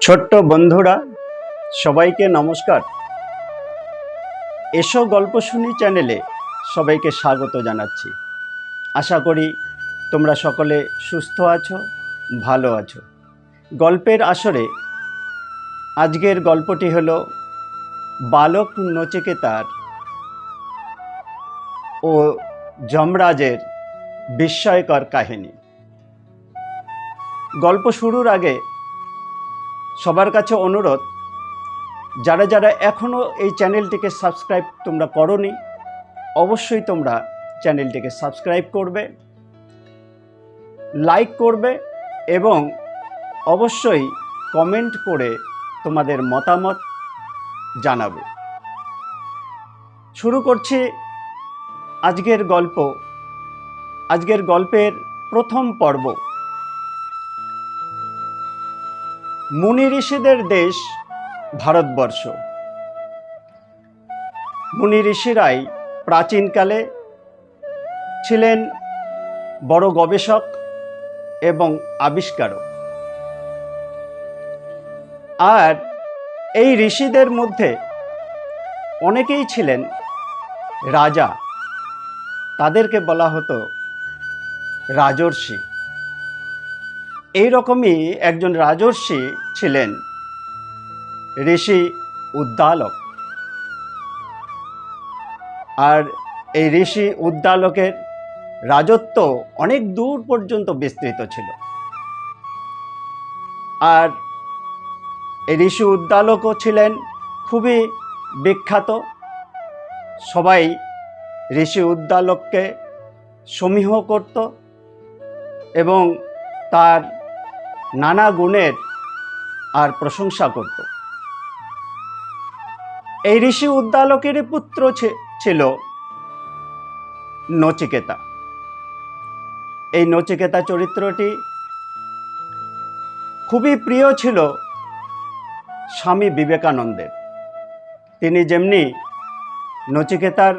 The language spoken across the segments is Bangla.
ছোট্ট বন্ধুরা, সবাইকে নমস্কার। এসো গল্প শুনি চ্যানেলে সবাইকে স্বাগত জানাচ্ছি। আশা করি তোমরা সকলে সুস্থ আছো, ভালো আছো। গল্পের আসরে আজকের গল্পটি হলো বালক নচিকেতার ও যমরাজের বিস্ময়কর কাহিনী। গল্প শুরুর আগে সবার কাছে অনুরোধ, যারা যারা এখনও এই চ্যানেলটিকে সাবস্ক্রাইব তোমরা করোনি, অবশ্যই তোমরা চ্যানেলটিকে সাবস্ক্রাইব করবে, লাইক করবে এবং অবশ্যই কমেন্ট করে তোমাদের মতামত জানাবে। শুরু করছি আজকের গল্প। আজকের গল্পের প্রথম পর্ব। মুনি ঋষিদের দেশ ভারতবর্ষ। মুনি ঋষিরাই প্রাচীনকালে ছিলেন বড় গবেষক এবং আবিষ্কারক। আর এই ঋষিদের মধ্যে অনেকেই ছিলেন রাজা। তাদেরকে বলা হতো রাজর্ষি। এই রকমই একজন রাজর্ষি ছিলেন ঋষি উদ্দালক। আর এই ঋষি উদ্দালকের রাজত্ব অনেক দূর পর্যন্ত বিস্তৃত ছিল। আর এই ঋষি উদ্দালকও ছিলেন খুবই বিখ্যাত। সবাই ঋষি উদ্দালককে সমীহ করত এবং তার নানা গুণের আর প্রশংসা করত। এই ঋষি উদ্দালকেরই পুত্র ছিল নচিকেতা। এই নচিকেতা চরিত্রটি খুবই প্রিয় ছিল স্বামী বিবেকানন্দের। তিনি যেমনি নচিকেতার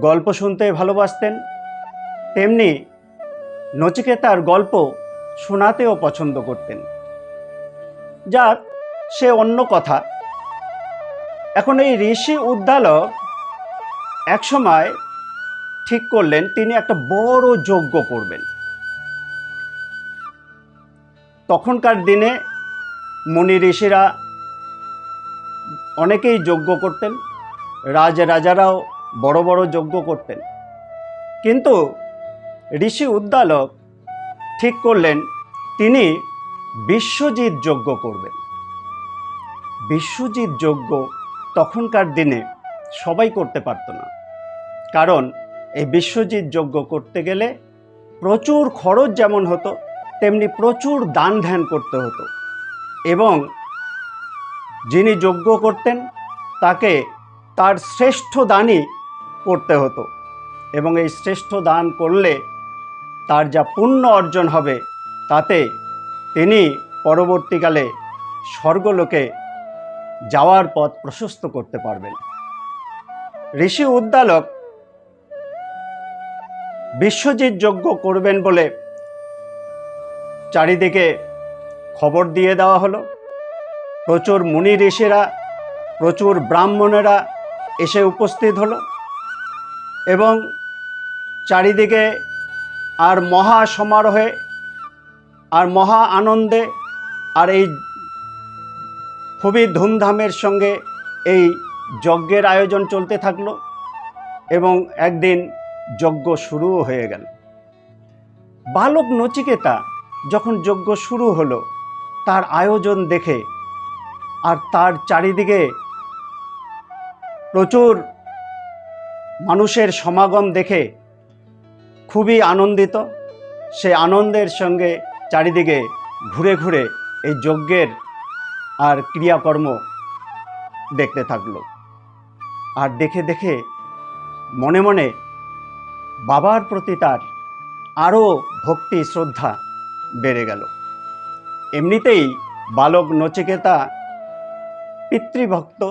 গল্প শুনতে ভালোবাসতেন, তেমনি নচিকেতার গল্প শোনাতেও পছন্দ করতেন। যাক, সে অন্য কথা। এখন এই ঋষি উদ্দালক একসময় ঠিক করলেন তিনি একটা বড় যজ্ঞ করবেন। তখনকার দিনে মুনি ঋষিরা অনেকেই যজ্ঞ করতেন, রাজারাও বড় বড় যজ্ঞ করতেন। কিন্তু ঋষি উদ্দালক ঠিক করলেন তিনি বিশ্বজিৎ যজ্ঞ করবেন। বিশ্বজিৎ যজ্ঞ তখনকার দিনে সবাই করতে পারত না, কারণ এই বিশ্বজিৎ যজ্ঞ করতে গেলে প্রচুর খরচ যেমন হতো, তেমনি প্রচুর দান ধ্যান করতে হতো এবং যিনি যজ্ঞ করতেন তাকে তার শ্রেষ্ঠ দানই করতে হতো এবং এই শ্রেষ্ঠ দান করলে তার যা পুণ্য অর্জন হবে তাতে তিনি পরবর্তীকালে স্বর্গলোকে যাওয়ার পথ প্রশস্ত করতে পারবেন। ঋষি উদ্দালক বিশ্বজিৎ যজ্ঞ করবেন বলে চারিদিকে খবর দিয়ে দেওয়া হলো। প্রচুর মুনি ঋষিরা, প্রচুর ব্রাহ্মণেরা এসে উপস্থিত হলো এবং চারিদিকে আর মহা সমারোহে আর মহা আনন্দে আর এই খুবই ধুমধামের সঙ্গে এই যজ্ঞের আয়োজন চলতে থাকলো এবং একদিন যজ্ঞ শুরুও হয়ে গেল। বালক নচিকেতা যখন যজ্ঞ শুরু হলো, তার আয়োজন দেখে আর তার চারিদিকে প্রচুর মানুষের সমাগম দেখে খুবই আনন্দিত। সে আনন্দের সঙ্গে চারিদিকে ঘুরে ঘুরে এই যজ্ঞের আর ক্রিয়াকর্ম দেখতে থাকলো। আর দেখে দেখে মনে মনে বাবার প্রতি তার আরও ভক্তি শ্রদ্ধা বেড়ে গেল। এমনিতেই বালক নচিকেতা পিতৃভক্ত,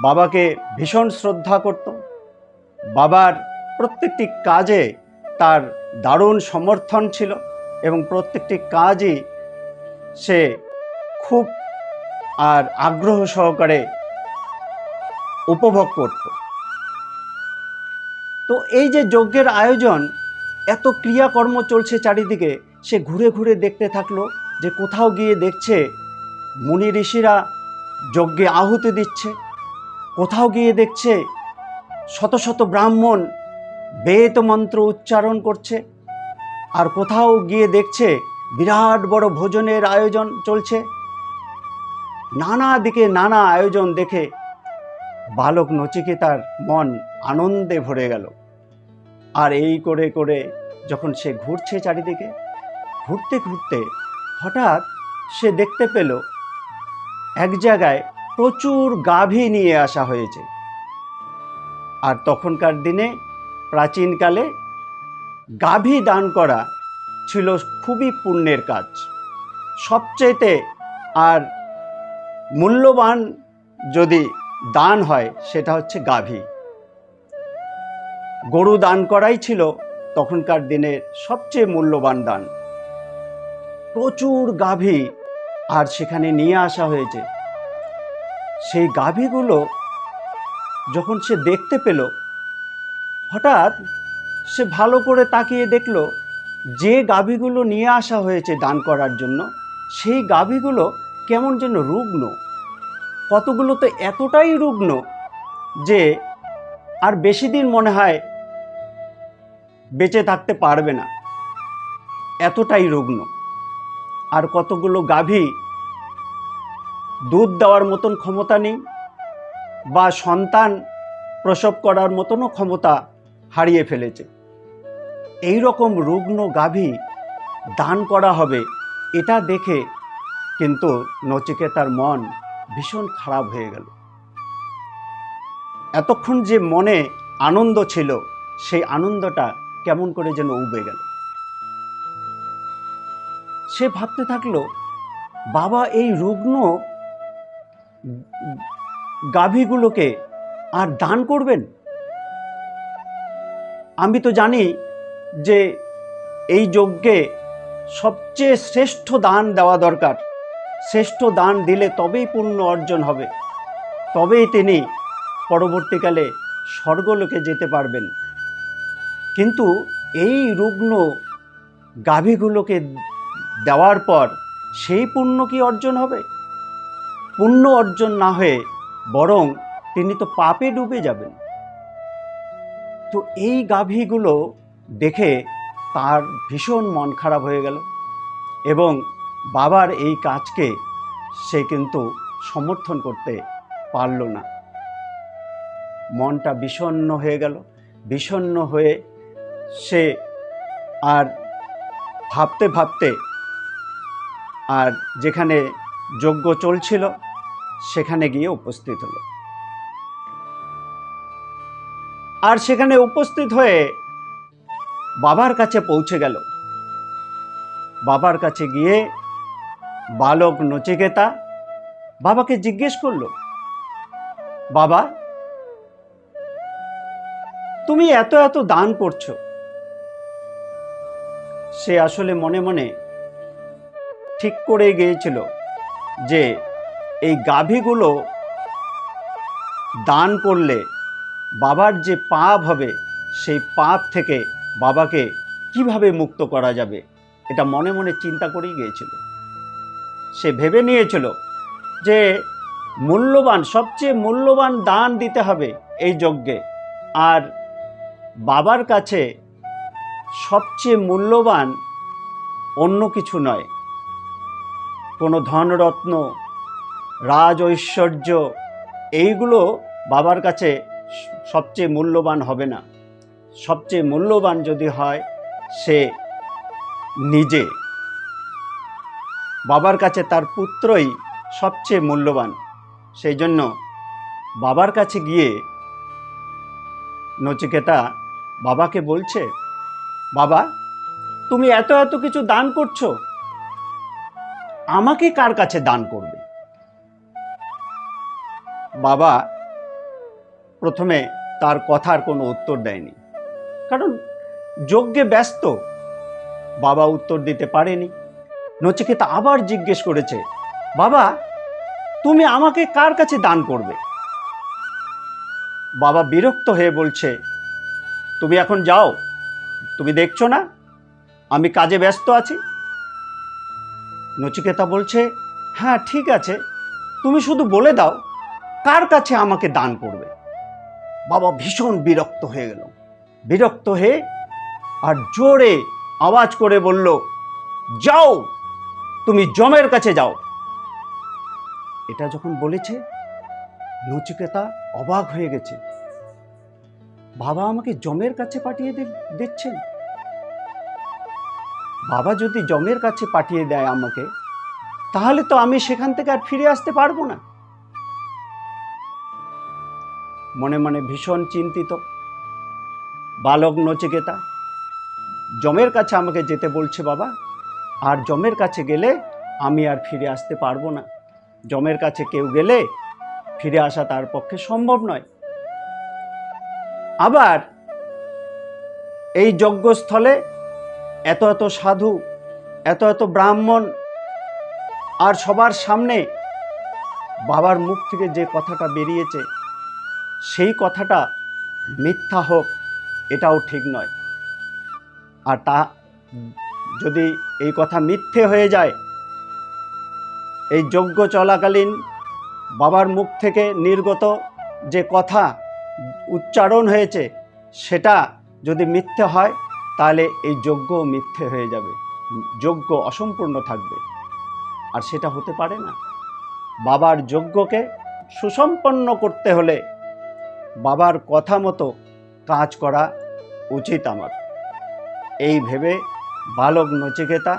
বাবাকে ভীষণ শ্রদ্ধা করত। বাবার প্রত্যেকটি কাজে তার দারুণ সমর্থন ছিল এবং প্রত্যেকটি কাজই সে খুব আর আগ্রহ সহকারে উপভোগ করত। তো এই যে যজ্ঞের আয়োজন, এত ক্রিয়াকর্ম চলছে চারিদিকে, সে ঘুরে ঘুরে দেখতে থাকলো যে কোথাও গিয়ে দেখছে মুনি ঋষিরা যজ্ঞে আহুতি দিচ্ছে, কোথাও গিয়ে দেখছে শত শত ব্রাহ্মণ বেদ মন্ত্র উচ্চারণ করছে, আর কোথাও গিয়ে দেখছে বিরাট বড় ভোজনের আয়োজন চলছে। নানা দিকে নানা আয়োজন দেখে বালক নচিকেতার মন আনন্দে ভরে গেল। আর এই করে করে যখন সে ঘুরছে চারিদিকে, ঘুরতে ঘুরতে হঠাৎ সে দেখতে পেল এক জায়গায় প্রচুর গাভী নিয়ে আসা হয়েছে। আর তখনকার দিনে প্রাচীনকালে গাভী দান করা ছিল খুবই পুণ্যের কাজ। সবচেয়েতে আর মূল্যবান যদি দান হয় সেটা হচ্ছে গাভী। গরু দান করাই ছিল তখনকার দিনের সবচেয়ে মূল্যবান দান। প্রচুর গাভী আর সেখানে নিয়ে আসা হয়েছে। সেই গাভীগুলো যখন সে দেখতে পেল, হঠাৎ সে ভালো করে তাকিয়ে দেখল যে গাভীগুলো নিয়ে আসা হয়েছে দান করার জন্য, সেই গাভীগুলো কেমন যেন রুগ্ন। কতগুলো তো এতটাই রুগ্ন যে আর বেশি দিন মনে হয় বেঁচে থাকতে পারবে না, এতটাই রুগ্ন। আর কতগুলো গাভী দুধ দেওয়ার মতন ক্ষমতা নেই, বা সন্তান প্রসব করার মতনও ক্ষমতা হারিয়ে ফেলেছে। এই রকম রুগ্ন গাভী দান করা হবে, এটা দেখে কিন্তু নচিকেতার মন ভীষণ খারাপ হয়ে গেল। এতক্ষণ যে মনে আনন্দ ছিল, সেই আনন্দটা কেমন করে যেন উবে গেল। সে ভাবতে থাকলো, বাবা এই রুগ্ন গাভীগুলোকে আর দান করবেন? আমি তো জানি যে এই যজ্ঞে সবচেয়ে শ্রেষ্ঠ দান দেওয়া দরকার। শ্রেষ্ঠ দান দিলে তবেই পুণ্য অর্জন হবে, তবেই তিনি পরবর্তীকালে স্বর্গলোকে যেতে পারবেন। কিন্তু এই রুগ্ন গাভীগুলোকে দেওয়ার পর সেই পুণ্য কি অর্জন হবে? পুণ্য অর্জন না হয়ে বরং তিনি তো পাপে ডুবে যাবেন। তো এই গাভীগুলো দেখে তার ভীষণ মন খারাপ হয়ে গেল, এবং বাবার এই কাজকে সে কিন্তু সমর্থন করতে পারল না। মনটা বিষণ্ণ হয়ে গেল। বিষণ্ণ হয়ে সে আর ভাবতে ভাবতে আর যেখানে যজ্ঞ চলছিল সেখানে গিয়ে উপস্থিত হলো। আর সেখানে উপস্থিত হয়ে বাবার কাছে পৌঁছে গেল। বাবার কাছে গিয়ে বালক নচিকেতা বাবাকে জিজ্ঞেস করলো, বাবা, তুমি এত এত দান করছো। সে আসলে মনে মনে ঠিক করে গিয়েছিল যে এই গাভীগুলো দান করলে বাবার যে পাপ হবে, সেই পাপ থেকে বাবাকে কিভাবে মুক্ত করা যাবে, এটা মনে মনে চিন্তা করেই গিয়েছিল। সে ভেবে নিয়েছিল যে মূল্যবান, সবচেয়ে মূল্যবান দান দিতে হবে এই যজ্ঞে। আর বাবার কাছে সবচেয়ে মূল্যবান অন্য কিছু নয়, কোনো ধনরত্ন, রাজ ঐশ্বর্য, এইগুলো বাবার কাছে সবচেয়ে মূল্যবান হবে না। সবচেয়ে মূল্যবান যদি হয় সে নিজে। বাবার কাছে তার পুত্রই সবচেয়ে মূল্যবান। সেই জন্য বাবার কাছে গিয়ে নচিকেতা বাবাকে বলছে, বাবা, তুমি এত এত কিছু দান করছো, আমাকে কার কাছে দান করবে? বাবা প্রথমে তার কথার কোনো উত্তর দেয়নি, কারণ যজ্ঞে ব্যস্ত। বাবা উত্তর দিতে পারেনি। নচিকেতা আবার জিজ্ঞেস করেছে বাবা, তুমি আমাকে কার কাছে দান করবে? বাবা বিরক্ত হয়ে বলছে, তুমি এখন যাও, তুমি দেখছো না আমি কাজে ব্যস্ত আছি। নচিকেতা বলছে, হ্যাঁ ঠিক আছে, তুমি শুধু বলে দাও কার কাছে আমাকে দান করবে। বাবা ভীষণ বিরক্ত হয়ে গেল, বিরক্ত হয়ে আর জোরে আওয়াজ করে বলল, যাও, তুমি যমের কাছে যাও। এটা যখন বলেছে, নচিকেতা অবাক হয়ে গেছে। বাবা আমাকে যমের কাছে পাঠিয়ে দিচ্ছেন। বাবা যদি যমের কাছে পাঠিয়ে দেয় আমাকে, তাহলে তো আমি সেখান থেকে আর ফিরে আসতে পারবো না। মনে মনে ভীষণ চিন্তিত বালক নচিকেতা। যমের কাছে আমাকে যেতে বলছে বাবা, আর যমের কাছে গেলে আমি আর ফিরে আসতে পারবো না। যমের কাছে কেউ গেলে ফিরে আসা তার পক্ষে সম্ভব নয়। আবার এই যজ্ঞস্থলে এত এত সাধু, এত এত ব্রাহ্মণ, আর সবার সামনে বাবার মুখ থেকে যে কথাটা বেরিয়েছে সেই কথাটা মিথ্যা হোক, এটাও ঠিক নয়। আর তা যদি এই কথা মিথ্যে হয়ে যায়, এই যজ্ঞ চলাকালীন বাবার মুখ থেকে নির্গত যে কথা উচ্চারণ হয়েছে সেটা যদি মিথ্যে হয়, তাহলে এই যজ্ঞ মিথ্যে হয়ে যাবে, যজ্ঞ অসম্পূর্ণ থাকবে। আর সেটা হতে পারে না। বাবার যজ্ঞকে সুসম্পন্ন করতে হলে বাবার কথা মতো কাজ করা উচিত আমার। এই ভেবে বালক নচিকেতা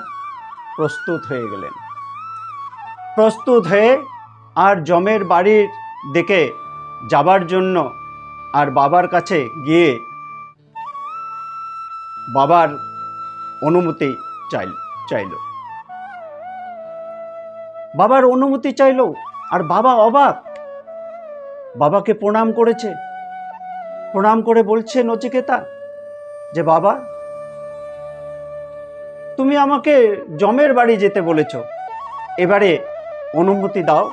প্রস্তুত হয়ে গেলেন। প্রস্তুত হয়ে আর যমের বাড়ির দিকে যাবার জন্য আর বাবার কাছে গিয়ে বাবার অনুমতি চাইল। বাবার অনুমতি চাইল, আর বাবা অবাক। বাবাকে প্রণাম করেছে, প্রণাম করে বলছে নচিকেতা যে বাবা, তুমি আমাকে যমের বাড়ি যেতে বলেছ, এবারে অনুমতি দাও,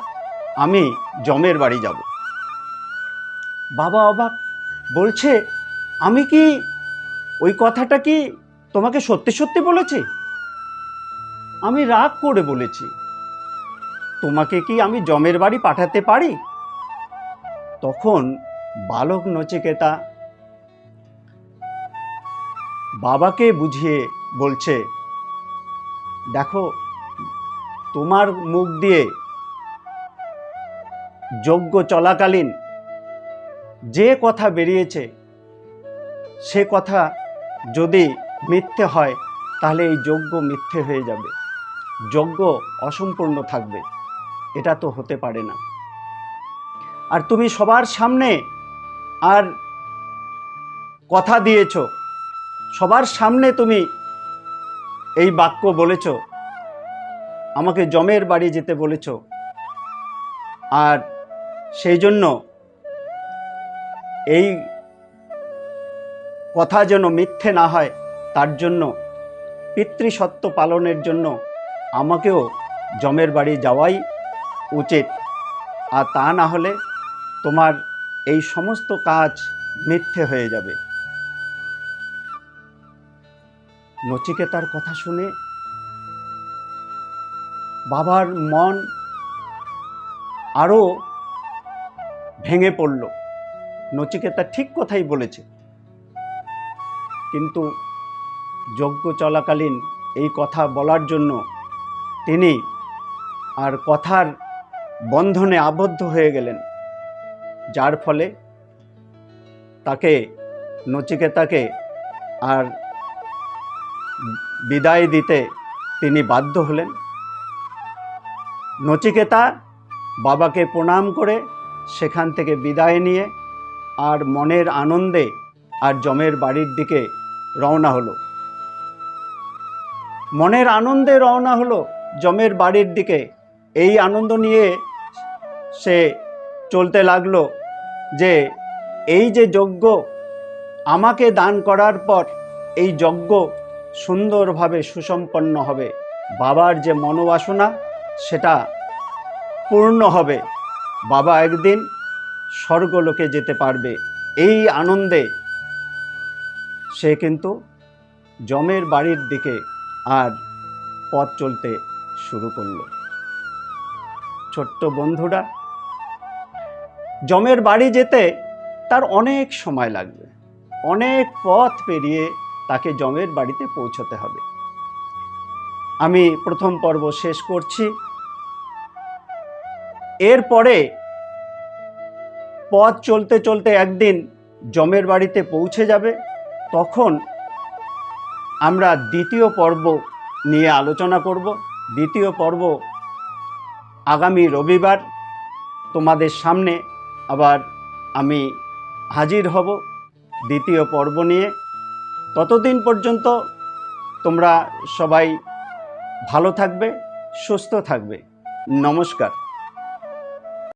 আমি যমের বাড়ি যাব। বাবা অবাক, বলছে, আমি কি ওই কথাটা কি তোমাকে সত্যি সত্যি বলেছি? আমি রাগ করে বলেছি, তোমাকে কি আমি যমের বাড়ি পাঠাতে পারি? তখন বালক নচিকেতা বাবাকে বুঝিয়ে বলছে, দেখো, তোমার মুখ দিয়ে যজ্ঞ চলাকালীন যে কথা বেরিয়েছে সে কথা যদি মিথ্যে হয়, তাহলে এই যজ্ঞ মিথ্যে হয়ে যাবে, যজ্ঞ অসম্পূর্ণ থাকবে। এটা তো হতে পারে না। আর তুমি সবার সামনে আর কথা দিয়েছ, সবার সামনে তুমি এই বাক্য বলেছ, আমাকে যমের বাড়ি যেতে বলেছ, আর সেই জন্য এই কথা যেন মিথ্যে না হয়, তার জন্য পিতৃসত্য পালনের জন্য আমাকেও যমের বাড়ি যাওয়াই উচিত। আর তা না হলে তোমার এই সমস্ত কাজ মিথ্যে হয়ে যাবে। নচিকেতার কথা শুনে বাবার মন আরো ভেঙে পড়ল। নচিকেতা ঠিক কথাই বলেছে, কিন্তু যজ্ঞ চলাকালীন এই কথা বলার জন্য তিনি আর কথার বন্ধনে আবদ্ধ হয়ে গেলেন, যার ফলে নচিকেতাকে আর বিদায় দিতে তিনি বাধ্য হলেন। নচিকেতা বাবাকে প্রণাম করে সেখান থেকে বিদায় নিয়ে আর মনের আনন্দে আর যমের বাড়ির দিকে রওনা হলো। মনের আনন্দে রওনা হলো যমের বাড়ির দিকে। এই আনন্দ নিয়ে সে চলতে লাগলো যে এই যে যজ্ঞ আমাকে দান করার পর এই যজ্ঞ সুন্দরভাবে সুসম্পন্ন হবে, বাবার যে মনোবাসনা সেটা পূর্ণ হবে, বাবা একদিন স্বর্গলোকে যেতে পারবে, এই আনন্দে সে কিন্তু যমের বাড়ির দিকে আর পথ চলতে শুরু করলো। ছোট্ট বন্ধুরা, যমের বাড়ি যেতে তার অনেক সময় লাগবে, অনেক পথ পেরিয়ে তাকে যমের বাড়িতে পৌঁছতে হবে। আমি প্রথম পর্ব শেষ করছি। এরপরে পথ চলতে চলতে একদিন যমের বাড়িতে পৌঁছে যাবে, তখন আমরা দ্বিতীয় পর্ব নিয়ে আলোচনা করব। দ্বিতীয় পর্ব আগামী রবিবার তোমাদের সামনে আবার আমি হাজির হব দ্বিতীয় পর্ব নিয়ে। ততদিন পর্যন্ত তোমরা সবাই ভালো থাকবে, সুস্থ থাকবে। নমস্কার।